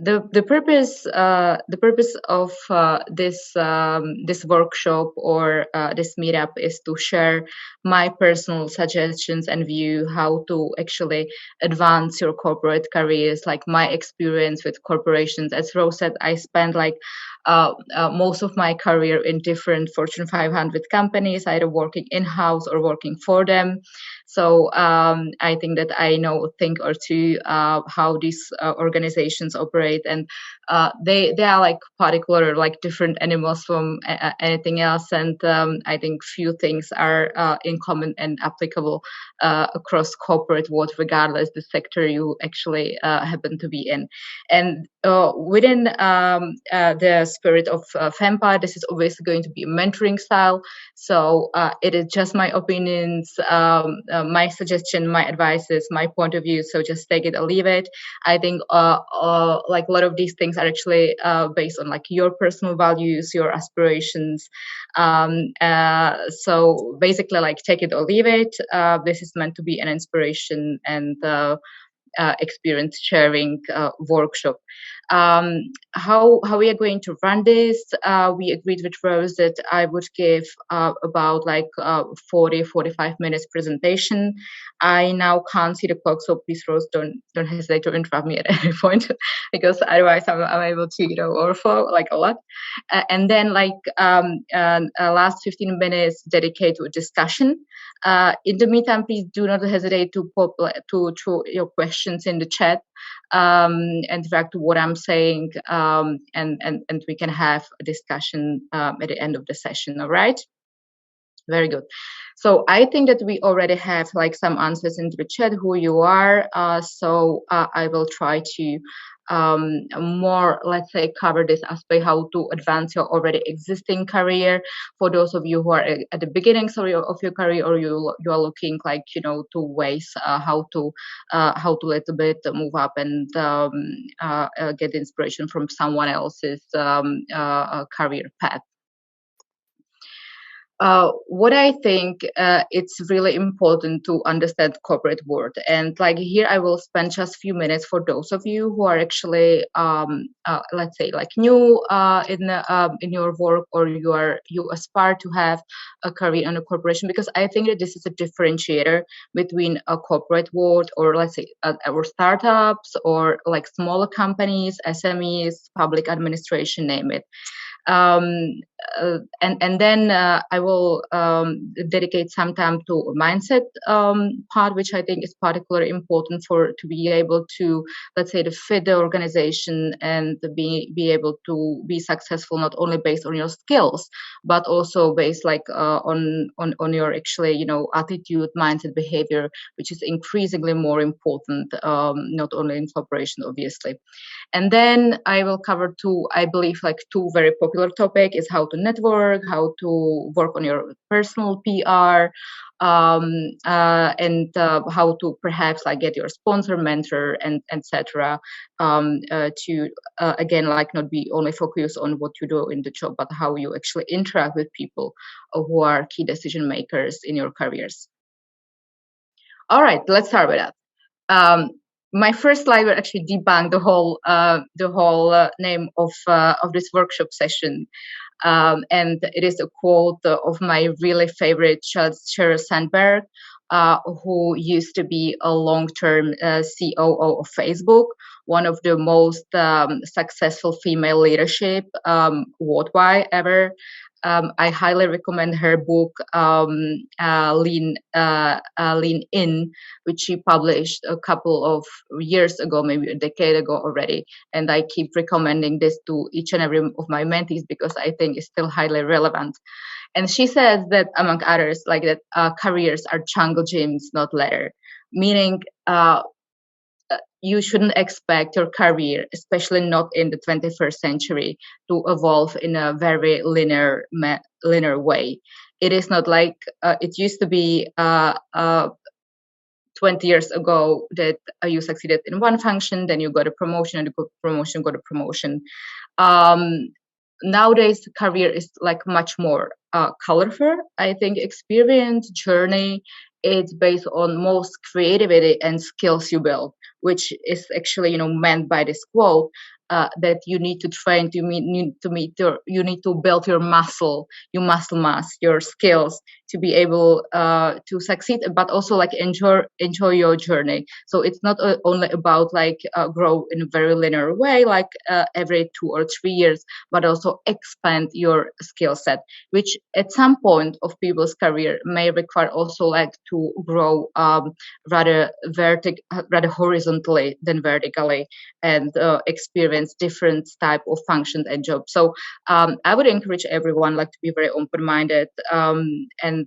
The purpose of this workshop or this meetup is to share my personal suggestions and view how to actually advance your corporate careers, like my experience with corporations. As Rose said, I spent like most of my career in different Fortune 500 companies, either working in-house or working for them. So I think that I know a thing or two how these organizations operate, and they are like particular, like different animals from anything else. And I think few things are in common and applicable across corporate world, regardless the sector you actually happen to be in. And within the spirit of Femme Palette, this is obviously going to be a mentoring style. So it is just my opinions, my suggestion, my advices, my point of view. So just take it or leave it. I think like a lot of these things are actually based on like your personal values, your aspirations. So basically, like take it or leave it. This is meant to be an inspiration and experience sharing workshop. How we are going to run this? We agreed with Rose that I would give about like 40-45 minutes presentation. I now can't see the clock, so please, Rose, don't hesitate to interrupt me at any point, because otherwise I'm able to overflow like a lot. And then like last 15 minutes dedicate to a discussion. In the meantime, please do not hesitate to throw your questions in the chat and interact with what I'm saying, and we can have a discussion at the end of the session. All right. Very good. So I think that we already have like some answers in the chat who you are. So I will try to more, let's say, cover this aspect, how to advance your already existing career. For those of you who are at the beginning, of your career, or you are looking like, to ways how to little bit move up and get inspiration from someone else's career path. What I think it's really important to understand corporate world, and like here I will spend just a few minutes for those of you who are actually let's say like new in your work, or you aspire to have a career in a corporation, because I think that this is a differentiator between a corporate world, or let's say our startups, or like smaller companies, SMEs, public administration, name it. And then I will dedicate some time to mindset part, which I think is particularly important to be able to, let's say, to fit the organization and be able to be successful, not only based on your skills, but also based like on your actually attitude, mindset, behavior, which is increasingly more important, not only in corporation, obviously. And then I will cover two very popular topics: is how to network, how to work on your personal PR, and how to perhaps like get your sponsor, mentor, and etc. To again, like not be only focused on what you do in the job, but how you actually interact with people who are key decision makers in your careers. All right, let's start with that. My first slide will actually debunk the whole name of this workshop session, and it is a quote of my really favorite Sheryl Sandberg, who used to be a long-term COO of Facebook, one of the most successful female leadership worldwide ever. I highly recommend her book, Lean In, which she published a couple of years ago, maybe a decade ago already. And I keep recommending this to each and every of my mentees because I think it's still highly relevant. And she says that, among others, like that careers are jungle gyms, not ladder, meaning you shouldn't expect your career, especially not in the 21st century, to evolve in a very linear way. It is not like it used to be 20 years ago that you succeeded in one function, then you got a promotion, and you got a promotion. Nowadays, career is like much more colorful. I think experience, journey, it's based on most creativity and skills you build, which is actually meant by this quote. that you need to train, you need to build your muscle mass, your skills to be able to succeed, but also like enjoy your journey. So it's not only about like grow in a very linear way, like every 2 or 3 years, but also expand your skill set, which at some point of people's career may require also like to grow rather horizontally than vertically, and experience different type of functions and jobs. So I would encourage everyone like to be very open-minded, and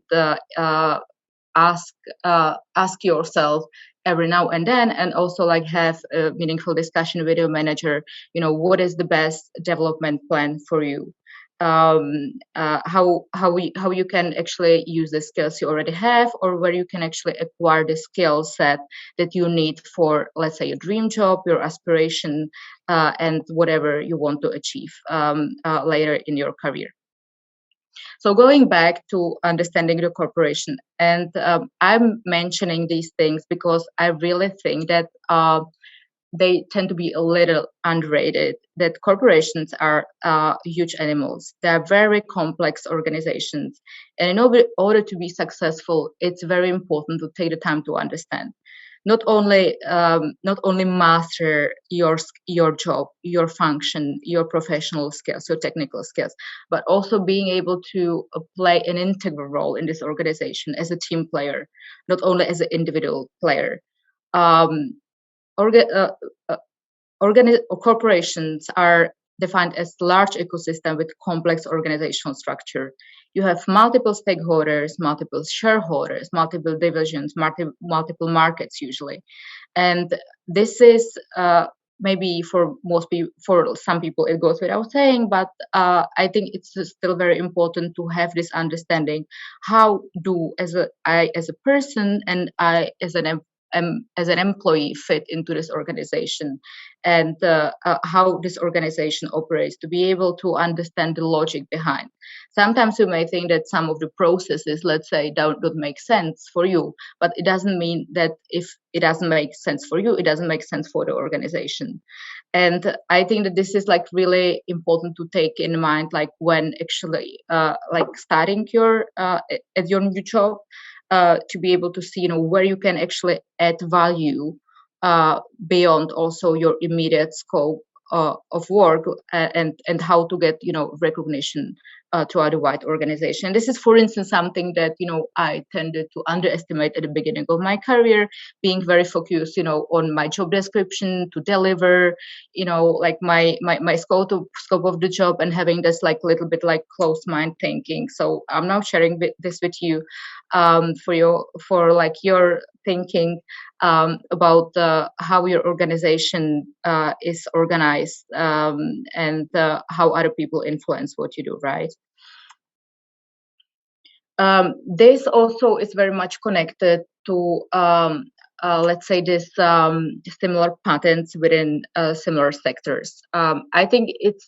ask yourself every now and then, and also like have a meaningful discussion with your manager, what is the best development plan for you, how you can actually use the skills you already have, or where you can actually acquire the skill set that you need for, let's say, your dream job, your aspiration, and whatever you want to achieve later in your career. So going back to understanding the corporation, and I'm mentioning these things because I really think that they tend to be a little underrated, that corporations are huge animals. They are very complex organizations. And in order to be successful, it's very important to take the time to understand. Not only master your job, your function, your professional skills, your technical skills, but also being able to play an integral role in this organization as a team player, not only as an individual player. Corporations are defined as large ecosystem with complex organizational structure. You have multiple stakeholders, multiple shareholders, multiple divisions, multiple markets usually, and this is maybe for some people it goes without saying, but I think it's still very important to have this understanding. How do I as a person and I as an employee fit into this organization, and how this organization operates, to be able to understand the logic behind. Sometimes you may think that some of the processes, let's say, don't make sense for you, but it doesn't mean that if it doesn't make sense for you, it doesn't make sense for the organization. And I think that this is like really important to take in mind, like when actually like starting your at your new job, to be able to see where you can actually add value beyond also your immediate scope of work, and how to get recognition to the wide organization. This is, for instance, something that I tended to underestimate at the beginning of my career, being very focused on my job description to deliver like my scope of the job, and having this like little bit like closed mind thinking. So I'm now sharing this with you for like your thinking about how your organization is organized, and how other people influence what you do, right? This also is very much connected to let's say this similar patterns within similar sectors. I think it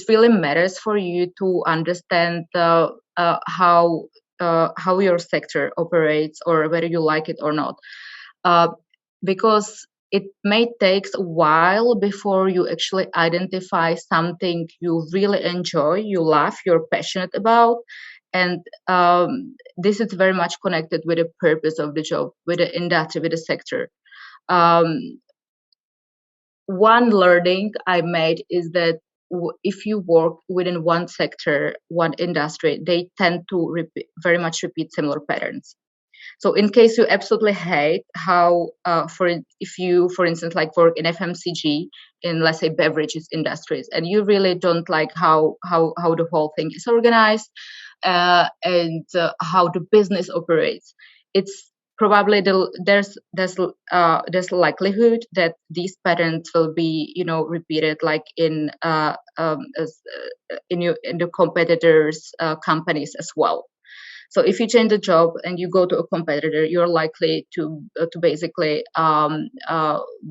really matters for you to understand how your sector operates, or whether you like it or not, because it may take a while before you actually identify something you really enjoy, you love, you're passionate about. And this is very much connected with the purpose of the job, with the industry, with the sector. One learning I made is that if you work within one sector, one industry, they tend to very much repeat similar patterns. So in case you absolutely hate how, if you, for instance, like work in FMCG, in, let's say, beverages industries, and you really don't like how the whole thing is organized, and how the business operates, it's probably there's likelihood that these patterns will be repeated like in the competitors' companies as well. So if you change the job and you go to a competitor, you're likely to basically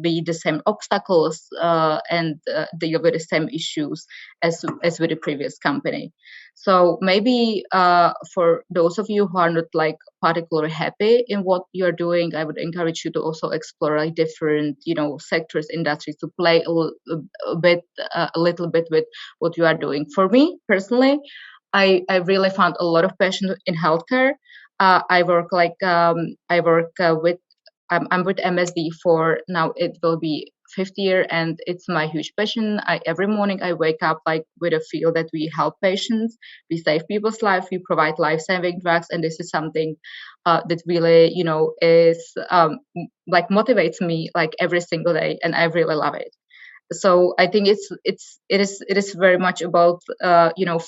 be the same obstacles and deal with the same issues as with the previous company. So maybe for those of you who are not like particularly happy in what you're doing, I would encourage you to also explore like different, sectors, industries, to play a little bit with what you are doing. For me personally, I really found a lot of passion in healthcare. I work with I'm with MSD for now. It will be fifth year, and it's my huge passion. Every morning I wake up like with a feel that we help patients, we save people's life, we provide life-saving drugs, and this is something that really is like motivates me like every single day, and I really love it. So I think it is very much about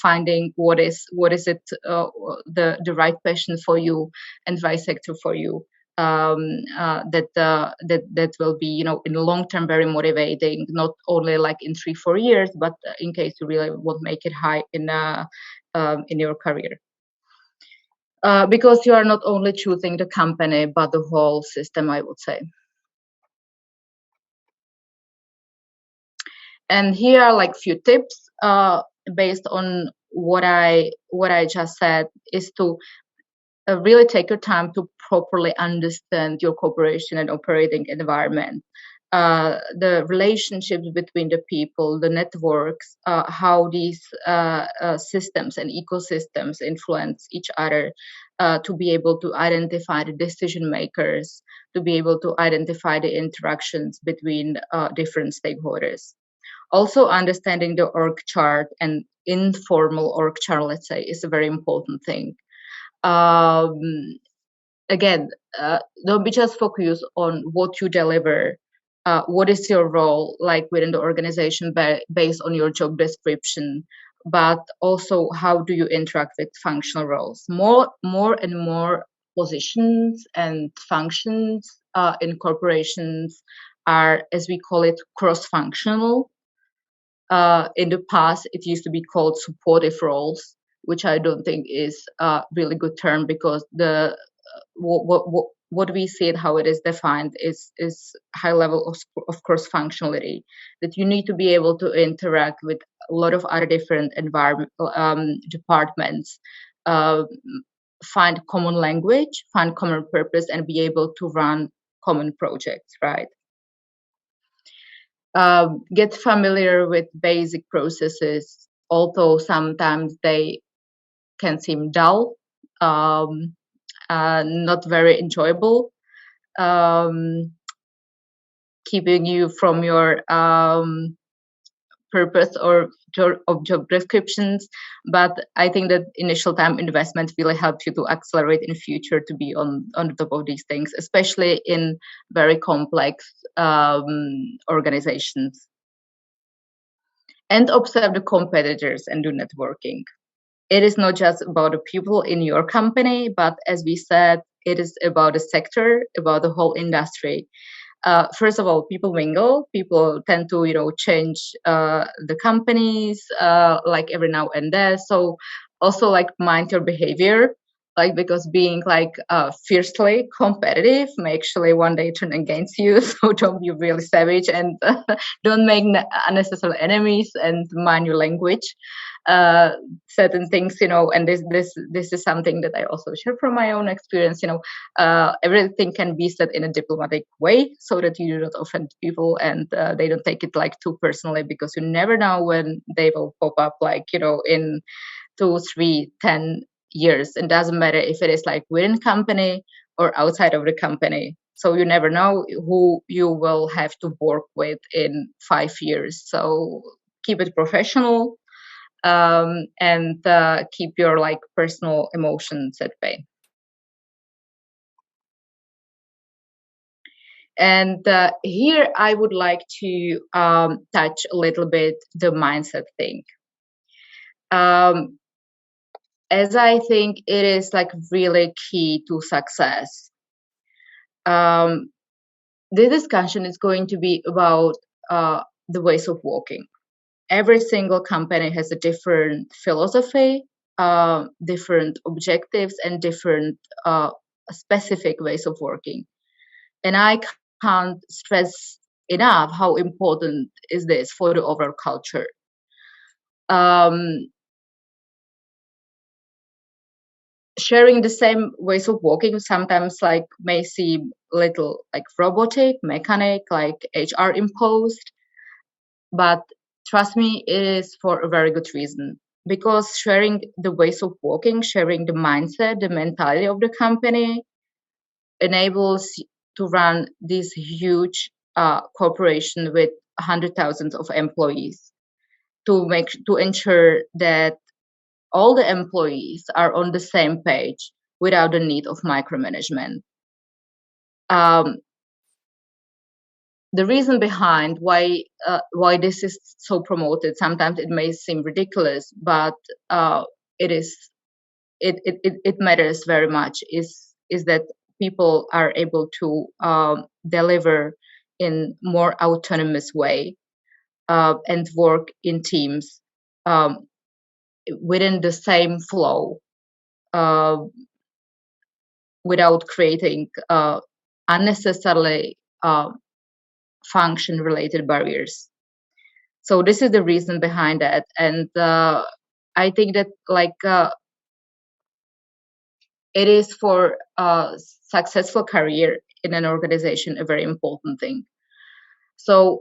finding what is it the right passion for you and right sector for you, that will be in the long term very motivating, not only like in 3-4 years, but in case you really want to make it high in your career. Because you are not only choosing the company but the whole system, I would say. And here are like few tips based on what I just said, is to really take your time to properly understand your corporation and operating environment, the relationships between the people, the networks, how these systems and ecosystems influence each other, to be able to identify the decision makers, to be able to identify the interactions between different stakeholders. Also, understanding the org chart and informal org chart, let's say, is a very important thing. Again, don't be just focused on what you deliver. What is your role like within the organization based on your job description, but also how do you interact with functional roles. More and more positions and functions in corporations are, as we call it, cross-functional. In the past, it used to be called supportive roles, which I don't think is a really good term, because what we see it, how it is defined, is high level of cross functionality, that you need to be able to interact with a lot of other different departments, find common language, find common purpose, and be able to run common projects, right? Get familiar with basic processes, although sometimes they can seem dull, not very enjoyable, keeping you from your purpose or job descriptions. But I think that initial time investment really helps you to accelerate in the future to be on the top of these things, especially in very complex organizations. And observe the competitors and do networking. It is not just about the people in your company, but as we said, it is about the sector, about the whole industry. First of all, people mingle. People tend to, change the companies like every now and then. So also like mind your behavior, like, because being like fiercely competitive may actually one day turn against you. So don't be really savage and don't make unnecessary enemies, and mind your language. Certain things, and this is something that I also share from my own experience. Everything can be said in a diplomatic way so that you do not offend people, and they don't take it like too personally, because you never know when they will pop up, like, in 2, 3, 10 years. It doesn't matter if it is like within company or outside of the company. So you never know who you will have to work with in 5 years. So keep it professional, and keep your like personal emotions at bay. And here I would like to touch a little bit the mindset thing, as I think it is like really key to success. This discussion is going to be about the ways of working. Every single company has a different philosophy, different objectives and different specific ways of working. And I can't stress enough how important is this for the overall culture. Sharing the same ways of working sometimes like may seem little like robotic, mechanic, like HR imposed, but trust me, it is for a very good reason. Because sharing the ways of working, sharing the mindset, the mentality of the company enables to run this huge corporation with 100,000 of employees to ensure that all the employees are on the same page without the need of micromanagement. The reason behind why this is so promoted, sometimes it may seem ridiculous, but it matters very much, is that people are able to deliver in more autonomous way and work in teams within the same flow without creating unnecessarily function related barriers. So this is the reason behind that. And I think that it is for a successful career in an organization a very important thing. So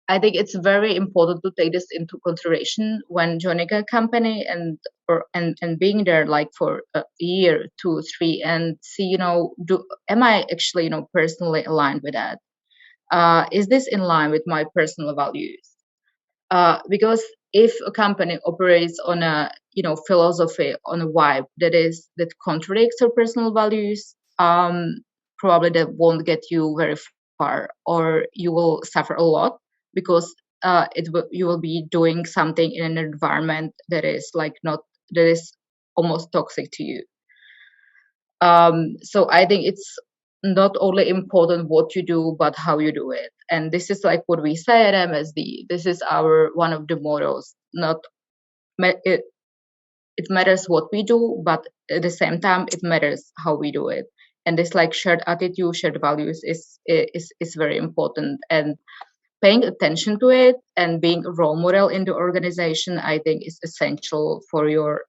I think it's very important to take this into consideration when joining a company and being there like for a year, 2, 3, and see, am I actually, personally aligned with that? Is this in line with my personal values? Because if a company operates on a, philosophy, on a vibe that contradicts your personal values, probably that won't get you very far, or you will suffer a lot, because you will be doing something in an environment that is almost toxic to you. So I think it's not only important what you do, but how you do it. And this is like what we say at MSD. This is our one of the mottos. It matters what we do, but at the same time, it matters how we do it. And this like shared attitude, shared values is very important. And paying attention to it and being a role model in the organization, I think, is essential for your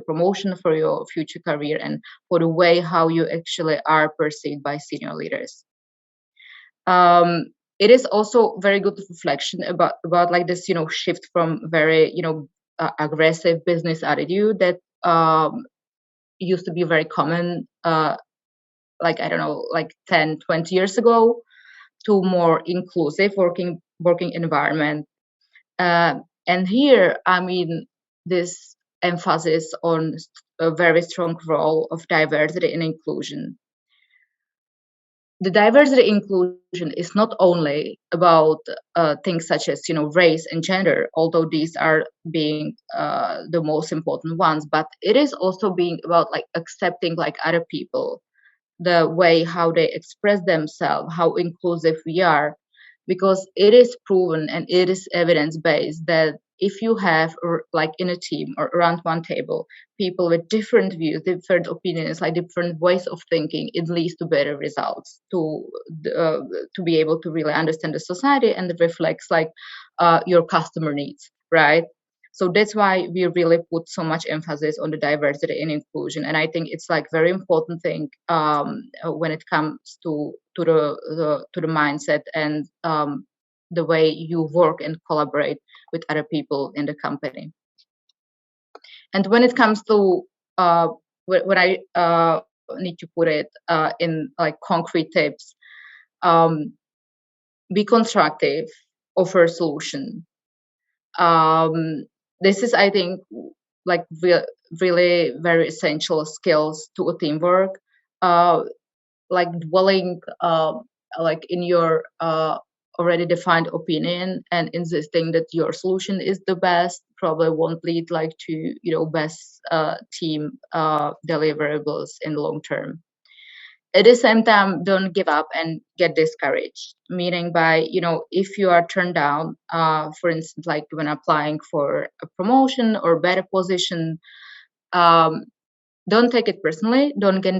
promotion, for your future career, and for the way how you actually are perceived by senior leaders. It is also very good reflection about like this, shift from very, aggressive business attitude that used to be very common, like, I don't know, like 10, 20 years ago, to more inclusive working environment. And here, I mean, this emphasis on a very strong role of diversity and inclusion. The diversity inclusion is not only about things such as, race and gender, although these are being the most important ones, but it is also being about like accepting like other people, the way how they express themselves, how inclusive we are, because it is proven and it is evidence-based that if you have like in a team or around one table people with different views, different opinions, like different ways of thinking, it leads to better results, to be able to really understand the society, and it reflects like your customer needs, right? So that's why we really put so much emphasis on the diversity and inclusion. And I think it's like very important thing when it comes to the mindset and the way you work and collaborate with other people in the company. And when it comes to when I need to put it in like concrete tips, be constructive, offer a solution. This is, I think, like really very essential skills to a teamwork. Like dwelling like in your already defined opinion and insisting that your solution is the best probably won't lead like to best team deliverables in the long term. at the same time, don't give up and get discouraged. Meaning by, if you are turned down, for instance, like when applying for a promotion or better position, um, don't take it personally. Don't get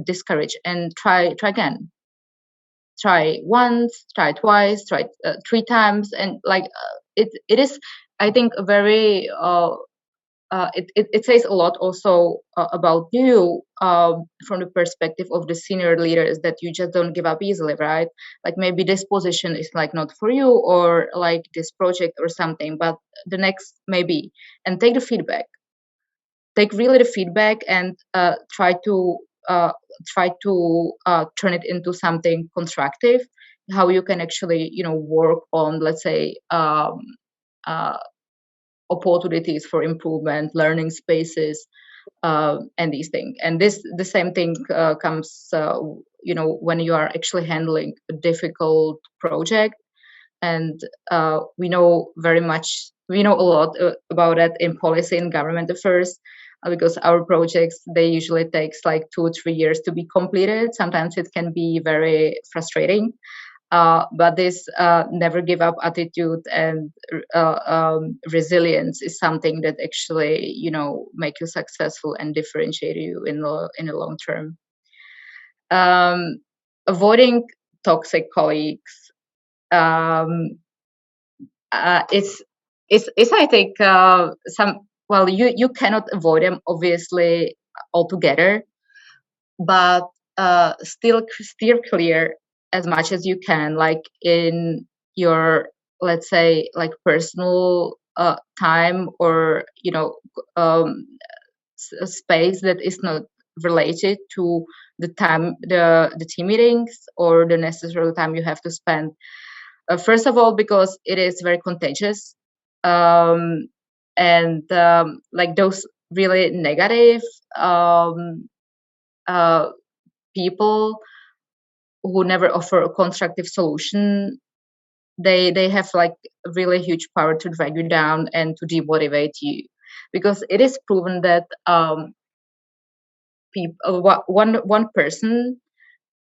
discouraged, and try again. Try once, try twice, try 3 times, and like it is, I think, a very it says a lot also about you, from the perspective of the senior leaders, that you just don't give up easily, right? Like maybe this position is like not for you, or like this project or something, but the next maybe. And take the feedback, take really the feedback, and uh, try to turn it into something constructive, how you can actually work on, let's say, uh, opportunities for improvement, learning spaces, and these things. And the same thing comes, when you are actually handling a difficult project. And we know a lot about that in policy and government affairs, because our projects, they usually takes like 2 or 3 years to be completed. Sometimes it can be very frustrating, but this never give up attitude and resilience is something that actually make you successful and differentiate you in the long term. um, Avoiding toxic colleagues, um, it's I think, some, well, you cannot avoid them obviously altogether, but still steer clear as much as you can, like in your, let's say, like personal time, or um, space that is not related to the team meetings, or the necessary time you have to spend. First of all, because it is very contagious, um, and like those really negative um, uh, people who never offer a constructive solution, they have like a really huge power to drag you down and to demotivate you, because it is proven that one person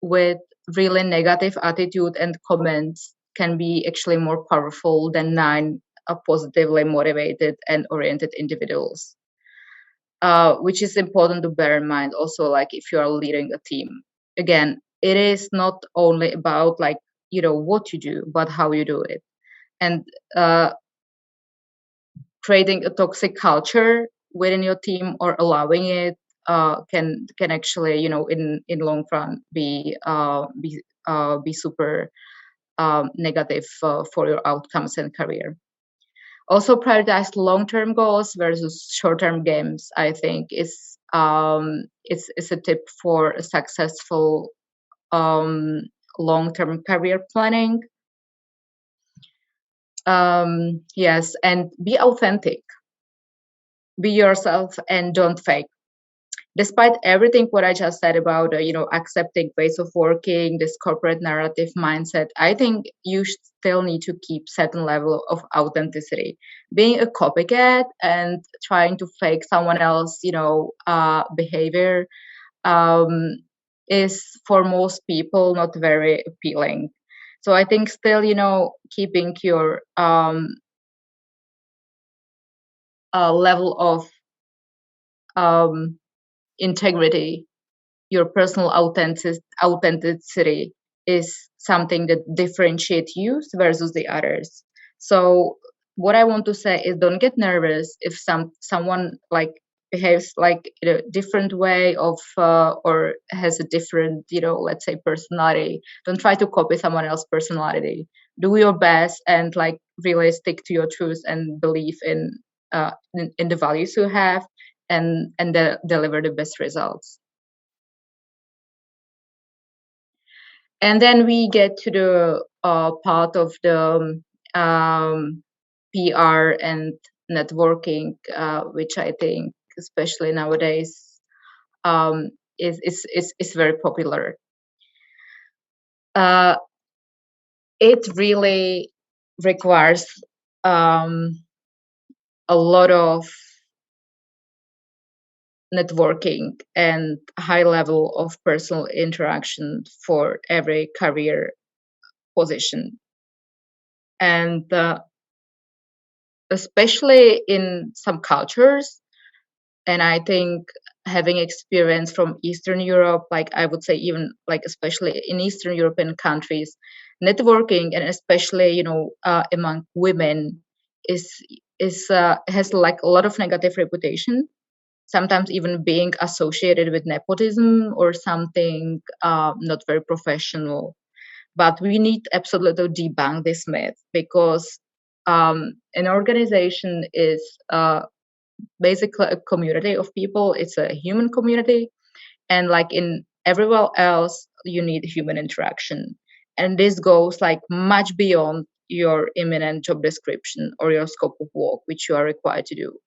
with really negative attitude and comments can be actually more powerful than 9 positively motivated and oriented individuals, which is important to bear in mind also, like if you are leading a team. Again, it is not only about like what you do, but how you do it. And creating a toxic culture within your team, or allowing it, can actually in long run be super negative for your outcomes and career. Also, prioritize long-term goals versus short-term games, I think, is a tip for a successful um, long-term career planning. Yes, and be authentic, be yourself, and don't fake. Despite everything what I just said about accepting ways of working, this corporate narrative mindset, I think you still need to keep certain level of authenticity. Being a copycat and trying to fake someone else behavior, um, is for most people not very appealing. So I think still keeping your level of um, integrity, your personal authenticity is something that differentiates you versus the others. So what I want to say is, don't get nervous if someone like behaves like in a different way of or has a different let's say personality. Don't try to copy someone else's personality. Do your best and like really stick to your truth and believe in the values you have, and deliver the best results. And then we get to the part of the PR and networking, which I think, especially nowadays, is very popular. Uh, it really requires um, a lot of networking and high level of personal interaction for every career position. And especially in some cultures, and I think having experience from Eastern Europe, like I would say even like especially in Eastern European countries, networking and especially among women is has like a lot of negative reputation, sometimes even being associated with nepotism or something not very professional. But we need absolutely to debunk this myth, because an organization is basically a community of people. It's a human community, and like in everywhere else, you need human interaction. And this goes like much beyond your imminent job description or your scope of work, which you are required to do.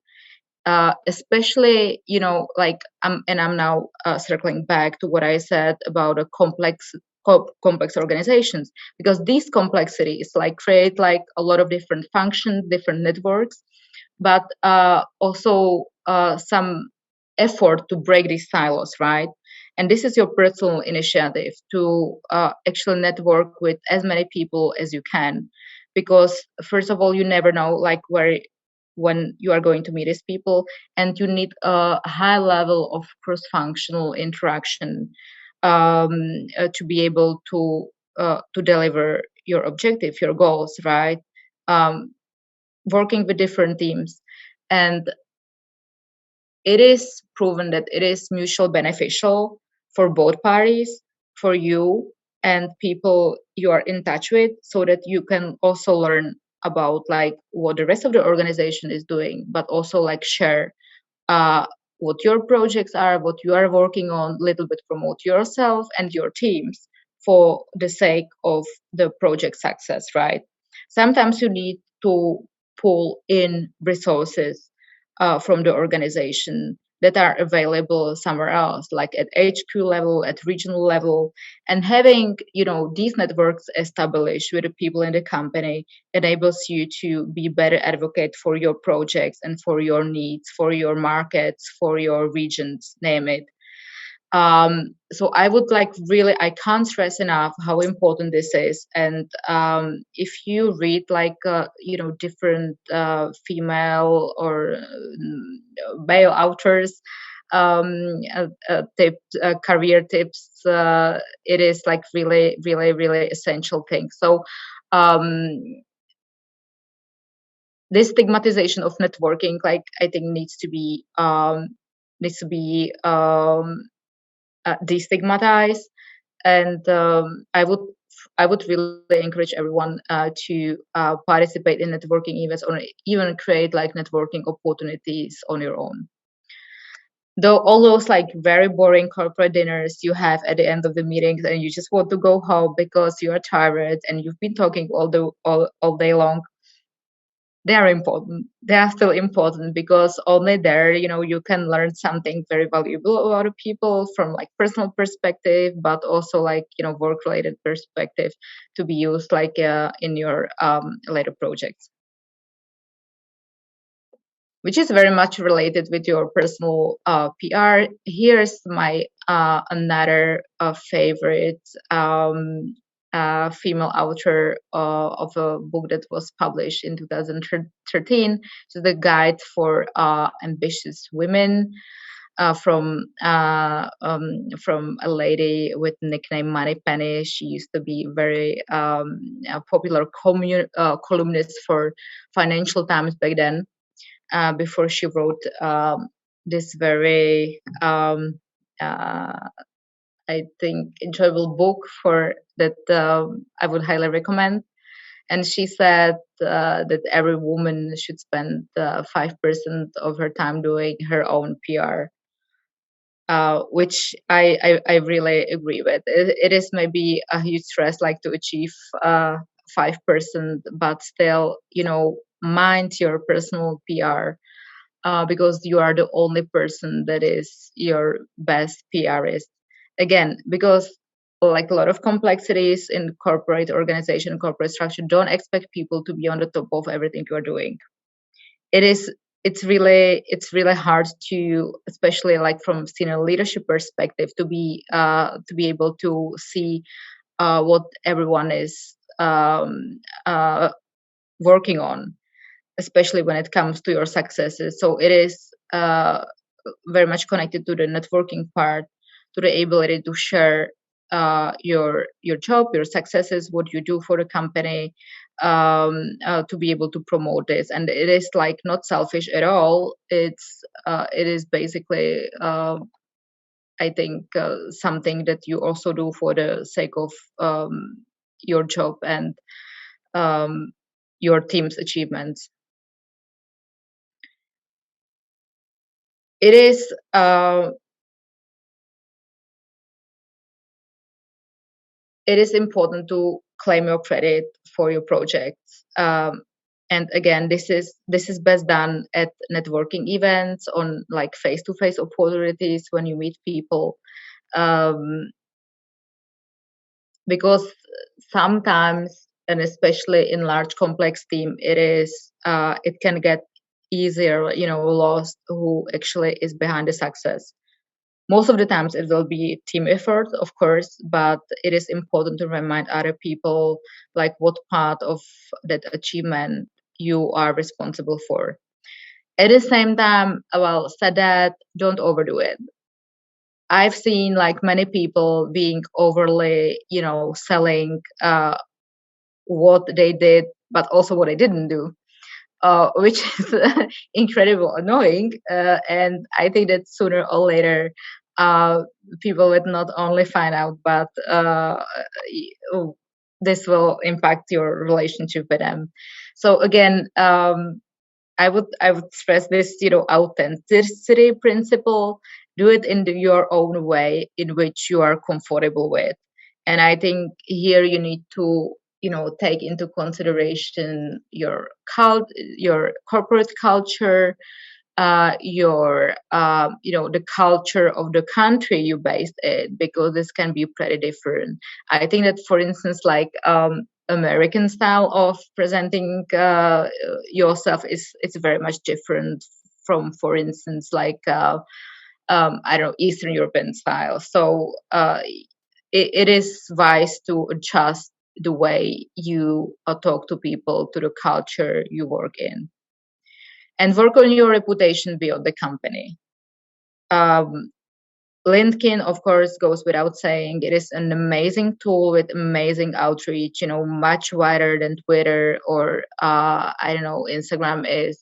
Especially, like I'm now circling back to what I said about a complex organizations, because these complexities like create like a lot of different functions, different networks, but also some effort to break these silos, right? And this is your personal initiative to actually network with as many people as you can, because first of all, you never know like where when you are going to meet these people, and you need a high level of cross-functional interaction to be able to deliver your objective, your goals, right? um, Working with different teams. And it is proven that it is mutual beneficial for both parties, for you and people you are in touch with, so that you can also learn about like what the rest of the organization is doing, but also like share uh, what your projects are, what you are working on, a little bit promote yourself and your teams for the sake of the project success, right? Sometimes you need to pull in resources from the organization that are available somewhere else, like at HQ level, at regional level, and having these networks established with the people in the company enables you to be better advocate for your projects and for your needs, for your markets, for your regions, name it. So I would like really, I can't stress enough how important this is. And if you read like different female or male authors career tips, it is like really really really essential thing. So um, this stigmatization of networking, like I think needs to be destigmatized. And I would really encourage everyone to participate in networking events, or even create like networking opportunities on your own. Though all those like very boring corporate dinners you have at the end of the meetings and you just want to go home because you are tired and you've been talking all day long, they are important. They are still important, because only there, you can learn something very valuable about people from like personal perspective, but also like, work related perspective to be used like in your later projects, which is very much related with your personal PR. Here's my another favorite female author of a book that was published in 2013. So the guide for ambitious women. From a lady with nickname Money Penny. She used to be very popular columnist for Financial Times back then, before she wrote this very I think enjoyable book for that I would highly recommend. And she said that every woman should spend 5% of her time doing her own PR, which I really agree with. It is maybe a huge stress like to achieve 5%, but still, mind your personal PR, because you are the only person that is your best PRist. Again, because like a lot of complexities in corporate organization, corporate structure, don't expect people to be on the top of everything you are doing. It is it's really hard to, especially like from senior leadership perspective, to be able to see what everyone is working on, especially when it comes to your successes. So it is very much connected to the networking part, to the ability to share your job, your successes, what you do for the company, to be able to promote this. And it is like not selfish at all. It is basically I think something that you also do for the sake of your job and um, your team's achievements. It is important to claim your credit for your projects. And again, this is best done at networking events, on like face-to-face opportunities when you meet people, because sometimes, and especially in large complex team, it can get easier, lost who actually is behind the success. Most of the times it will be team effort, of course, but it is important to remind other people like what part of that achievement you are responsible for. At the same time, well said, that don't overdo it. I've seen like many people being overly, selling what they did, but also what they didn't do, which is incredibly annoying. And I think that sooner or later, people would not only find out, but oh, this will impact your relationship with them. So again, I would stress this, authenticity principle. Do it in your own way, in which you are comfortable with. And I think here you need to, take into consideration your corporate culture, the culture of the country you based in, because this can be pretty different. I think that, for instance, like American style of presenting yourself is it's very much different from, for instance, like I don't know, Eastern European style. So it is wise to adjust the way you talk to people, to the culture you work in, and work on your reputation beyond the company. LinkedIn, of course, goes without saying. It is an amazing tool with amazing outreach, much wider than Twitter or, I don't know, Instagram is.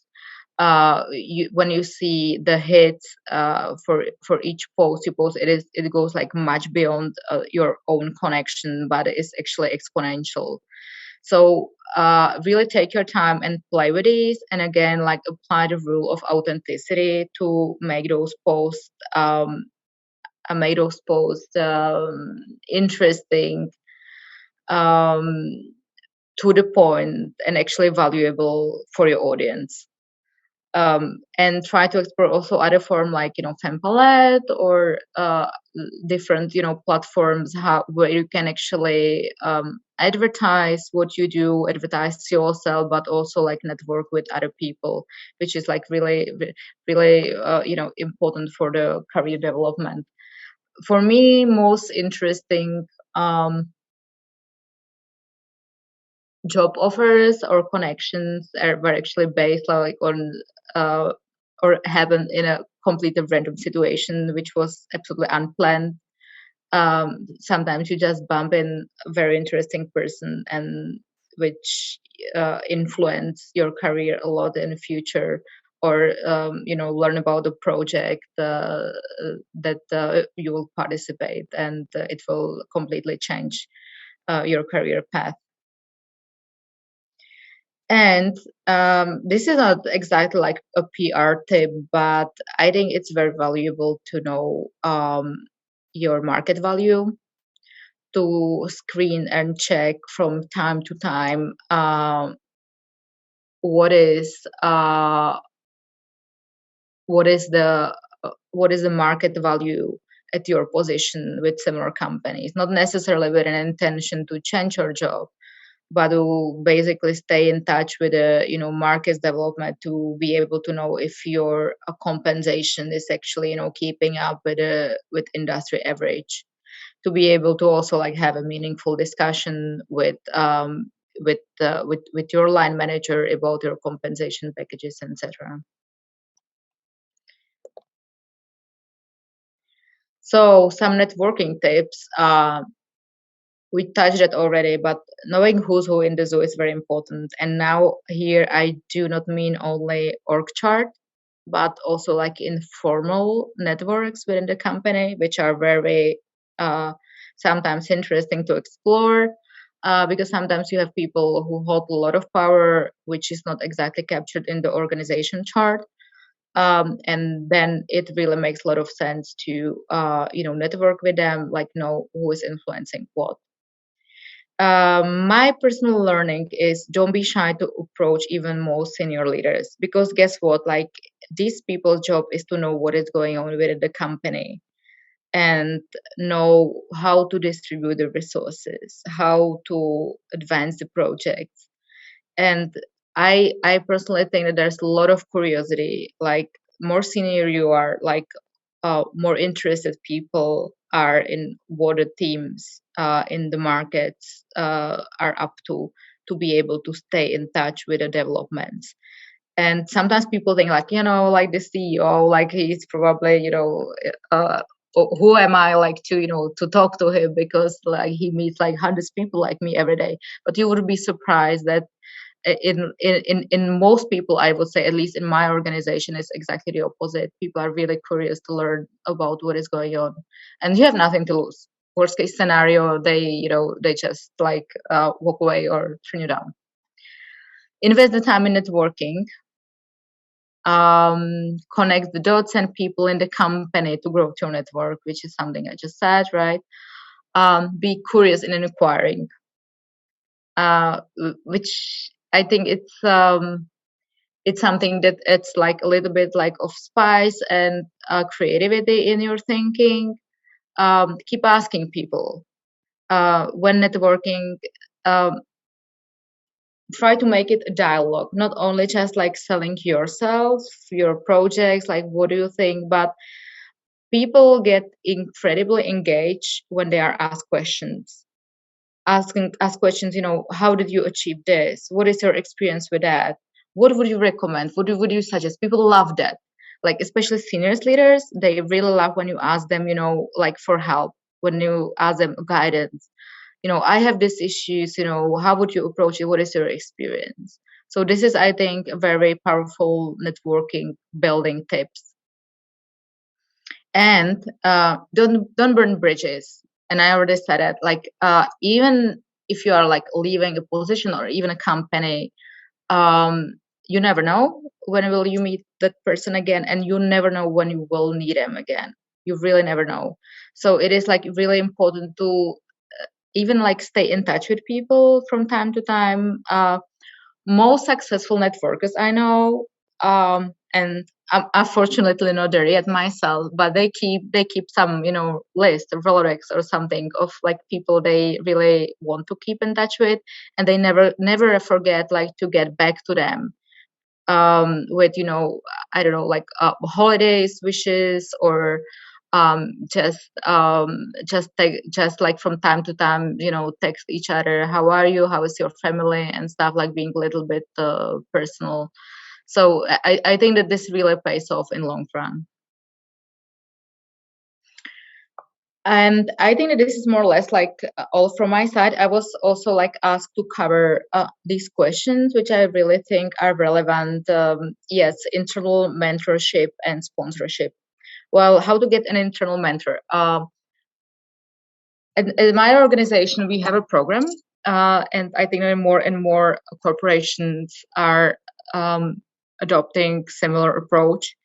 When you see the hits for each post you post, it goes like much beyond your own connection, but it is actually exponential. So really take your time and play with these, and again, like apply the rule of authenticity to make those posts interesting, um, to the point, and actually valuable for your audience. And try to explore also other form like Femme Palette or different platforms where you can actually advertise what you do, advertise yourself, but also like network with other people, which is like really really important for the career development. For me, most interesting job offers or connections were actually based like on or happened in a completely random situation, which was absolutely unplanned. Sometimes you just bump in a very interesting person, and which influence your career a lot in the future, or learn about the project that you will participate, and it will completely change your career path. And this is not exactly like a PR tip, but I think it's very valuable to know your market value, to screen and check from time to time what is uh, what is the what is the market value at your position with similar companies. Not necessarily with an intention to change your job, but to basically stay in touch with the markets development, to be able to know if your compensation is actually keeping up with industry average, to be able to also like have a meaningful discussion with your line manager about your compensation packages, etc. So some networking tips. We touched it already, but knowing who's who in the zoo is very important. And now here I do not mean only org chart, but also like informal networks within the company, which are very sometimes interesting to explore. Because sometimes you have people who hold a lot of power, which is not exactly captured in the organization chart. And then it really makes a lot of sense to network with them, like know who is influencing what. My personal learning is don't be shy to approach even more senior leaders, because guess what? Like these people's job is to know what is going on within the company and know how to distribute the resources, how to advance the projects. And I personally think that there's a lot of curiosity. Like more senior you are, like more interested people are in what the teams in the markets are up to be able to stay in touch with the developments. And sometimes people think like, like the CEO, like he's probably, who am I like to, to talk to him, because like he meets like hundreds of people like me every day. But you would be surprised that in most people, I would say, at least in my organization, is exactly the opposite. People are really curious to learn about what is going on, and you have nothing to lose. Worst case scenario, they just like walk away or turn you down. Invest the time in networking. Connect the dots and people in the company to grow your network, which is something I just said, right? Be curious in inquiring, which I think it's something that it's like a little bit like of spice and creativity in your thinking. Keep asking people when networking. um, Try to make it a dialogue, not only just like selling yourself, your projects, like what do you think, but people get incredibly engaged when they are asked questions. Ask questions, how did you achieve this? What is your experience with that? What would you recommend? Would you suggest? People love that. Like especially seniors leaders, they really love when you ask them, like for help, when you ask them guidance. I have these issues, how would you approach it? What is your experience? So this is, I think, a very powerful networking building tips. And don't burn bridges. And I already said it, like even if you are like leaving a position or even a company, um, you never know when will you meet that person again, and you never know when you will need them again. You really never know. So it is like really important to even like stay in touch with people from time to time. Most successful networkers I know, and I'm unfortunately not there yet myself, but they keep some list of Rolodex or something of like people they really want to keep in touch with, and they never forget like to get back to them with I don't know, like holidays wishes, or just like from time to time text each other, how are you, how is your family, and stuff, like being a little bit personal. So I think that this really pays off in long run. And I think that this is more or less like all from my side. I was also like asked to cover these questions, which I really think are relevant. Yes, internal mentorship and sponsorship. Well, how to get an internal mentor? In my organization, we have a program, and I think that more and more corporations are adopting similar approach.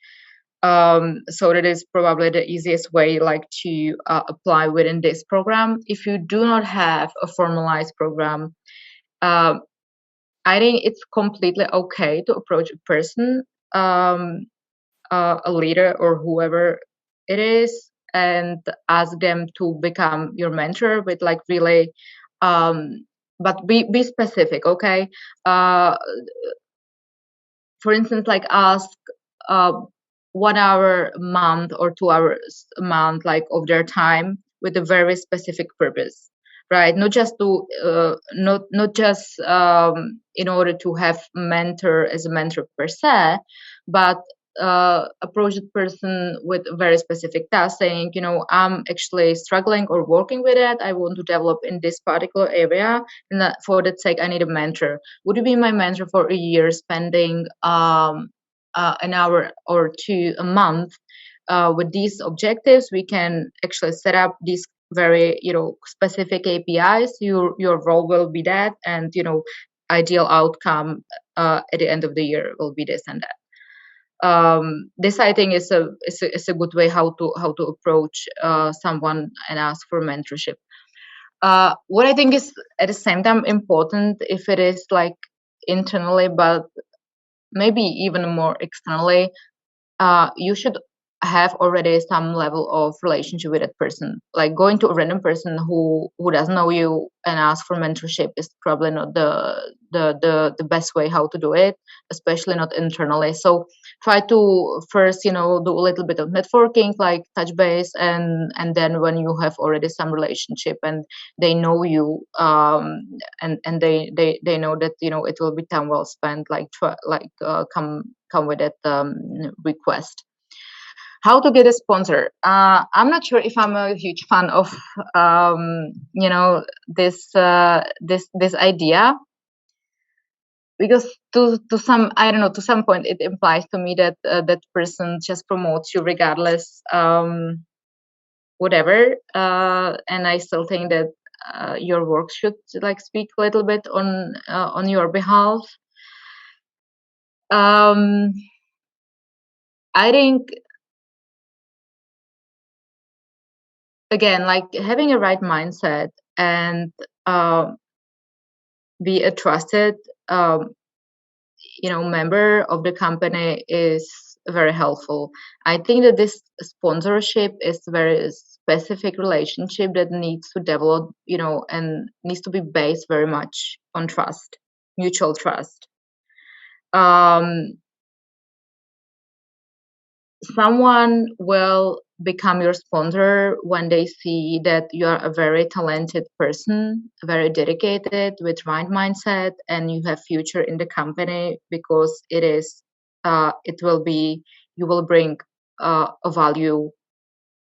So that is probably the easiest way like to apply within this program. If you do not have a formalized program, uh, I think it's completely okay to approach a person, um, a leader or whoever it is, and ask them to become your mentor with like really but be specific, okay? For instance, like ask uh, 1 hour a month or 2 hours a month, like of their time with a very specific purpose, right? Not just to not just in order to have mentor as a mentor per se, but approach the person with a very specific task, saying, I'm actually struggling or working with it. I want to develop in this particular area, and that, for that sake, I need a mentor. Would you be my mentor for a year, spending an hour or two a month with these objectives? We can actually set up these very specific KPIs. Your role will be that, and ideal outcome at the end of the year will be this and that. This, I think, is a good way how to approach someone and ask for mentorship. What I think is at the same time important, if it is like internally, but maybe even more externally, you should have already some level of relationship with that person. Like going to a random person who doesn't know you and ask for mentorship is probably not the best way how to do it, especially not internally. So try to first do a little bit of networking, like touch base, and then when you have already some relationship and they know you, and they know that it will be time well spent, like come with that request. How to get a sponsor? I'm not sure if I'm a huge fan of this idea, because to some, I don't know, to some point it implies to me that that person just promotes you regardless, whatever. And I still think that your work should like speak a little bit on your behalf. I think, again, like having a right mindset and be a trusted member of the company is very helpful. I think that this sponsorship is a very specific relationship that needs to develop, and needs to be based very much on trust, mutual trust. Someone will become your sponsor when they see that you are a very talented person, very dedicated, with right mindset, and you have future in the company, because it will be, you will bring a value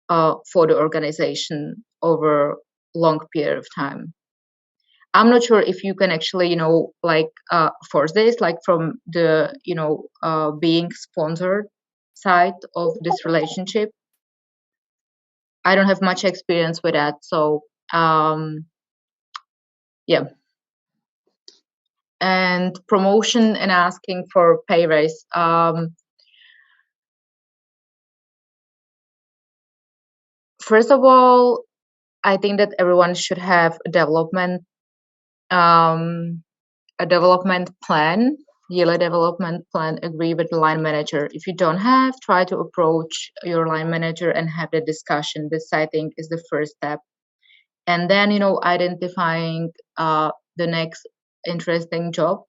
for the organization over long period of time. I'm not sure if you can actually, force this, like from the, being sponsored side of this relationship. I don't have much experience with that. So, yeah. And promotion and asking for pay raise. First of all, I think that everyone should have a development plan, yearly development plan, agree with the line manager. If you don't have, try to approach your line manager and have the discussion. This, I think, is the first step. And then, identifying the next interesting job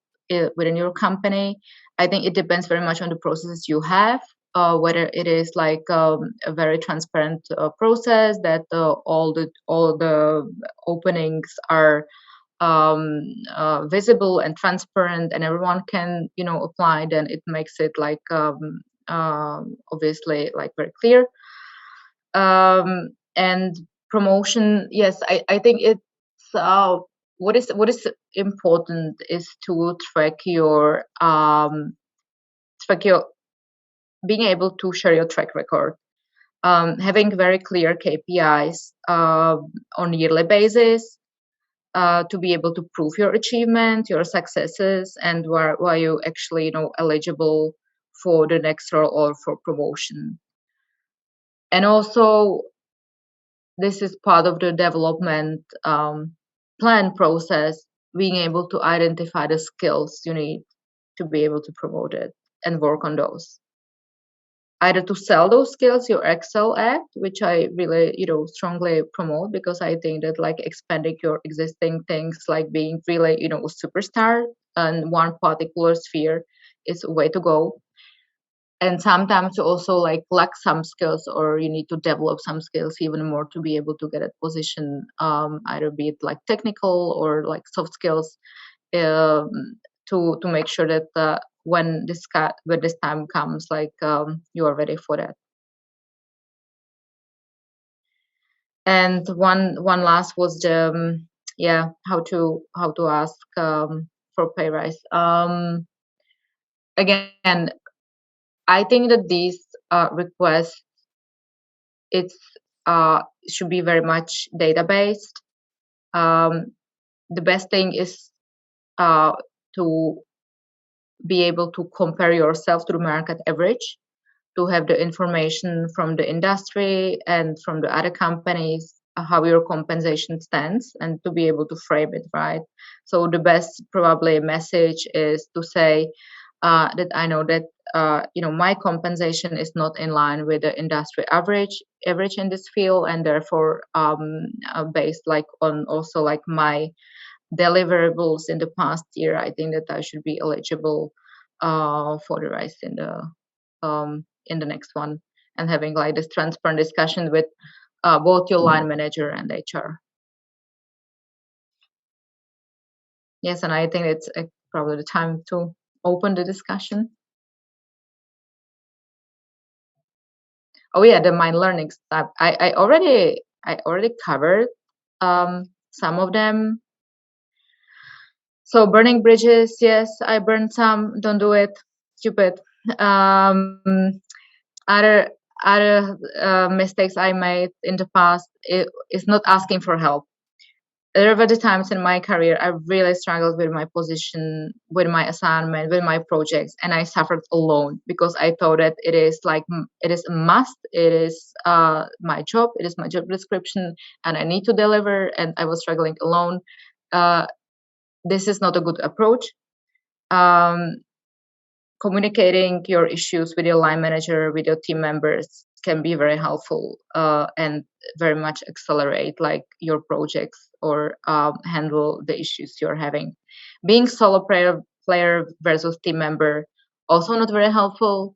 within your company. I think it depends very much on the processes you have, whether it is like a very transparent process that all the openings are visible and transparent, and everyone can apply. Then it makes it like obviously like very clear. And promotion, yes, I think it's what is important is to track your being able to share your track record, having very clear KPIs on yearly basis, to be able to prove your achievement, your successes, and why you actually eligible for the next role or for promotion. And also, this is part of the development plan process, being able to identify the skills you need to be able to promote it and work on those. either to sell those skills you excel at, which I really, strongly promote, because I think that like expanding your existing things, like being really, a superstar in one particular sphere is a way to go. And sometimes you also like lack some skills, or you need to develop some skills even more to be able to get a position, either be it like technical or like soft skills, um, to make sure that when this time comes, like you are ready for that. And one last was the how to ask for pay rise. Again, I think that these requests, it's should be very much data based. The best thing is to be able to compare yourself to the market average, to have the information from the industry and from the other companies, how your compensation stands, and to be able to frame it right. So the best probably message is to say that I know that my compensation is not in line with the industry average in this field, and therefore based like on also like my deliverables in the past year, I think that I should be eligible for the rise in the next one, and having like this transparent discussion with both your line manager and HR. Yes, and I think it's probably the time to open the discussion. Oh yeah, the mind learning stuff. I already covered some of them. So burning bridges, yes, I burned some. Don't do it. Stupid. Um, other mistakes I made in the past is not asking for help. There were the times in my career I really struggled with my position, with my assignment, with my projects, and I suffered alone because I thought that it is a must. It is my job. It is my job description, and I need to deliver. And I was struggling alone. This is not a good approach. Communicating your issues with your line manager, with your team members, can be very helpful and very much accelerate like your projects, or handle the issues you're having. Being solo player versus team member, also not very helpful,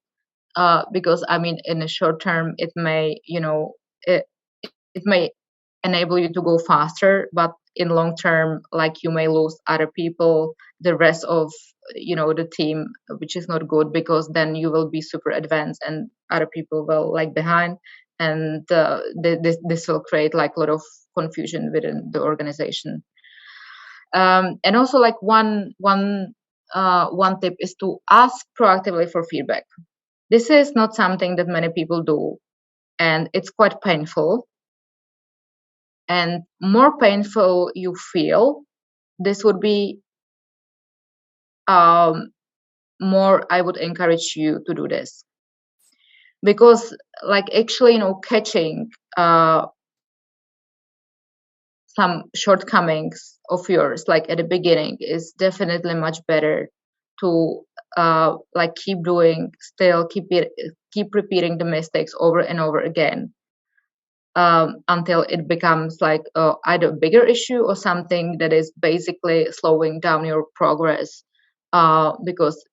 because I mean in the short term it may it may enable you to go faster, but in long term, like you may lose other people, the rest of the team, which is not good, because then you will be super advanced and other people will like behind, and this will create like a lot of confusion within the organization. And also like one tip is to ask proactively for feedback. This is not something that many people do, and it's quite painful. And more painful you feel, this would be more I would encourage you to do this, because like actually catching some shortcomings of yours like at the beginning is definitely much better to like keep doing, still keep repeating the mistakes over and over again, until it becomes like either a bigger issue or something that is basically slowing down your progress, because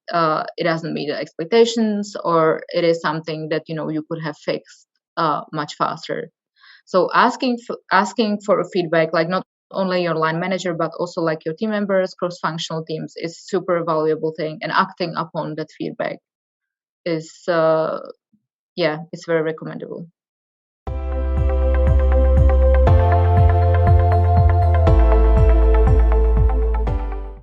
it doesn't meet the expectations, or it is something that you could have fixed much faster. So asking for a feedback, like not only your line manager but also like your team members, cross-functional teams, is super valuable thing, and acting upon that feedback is it's very recommendable.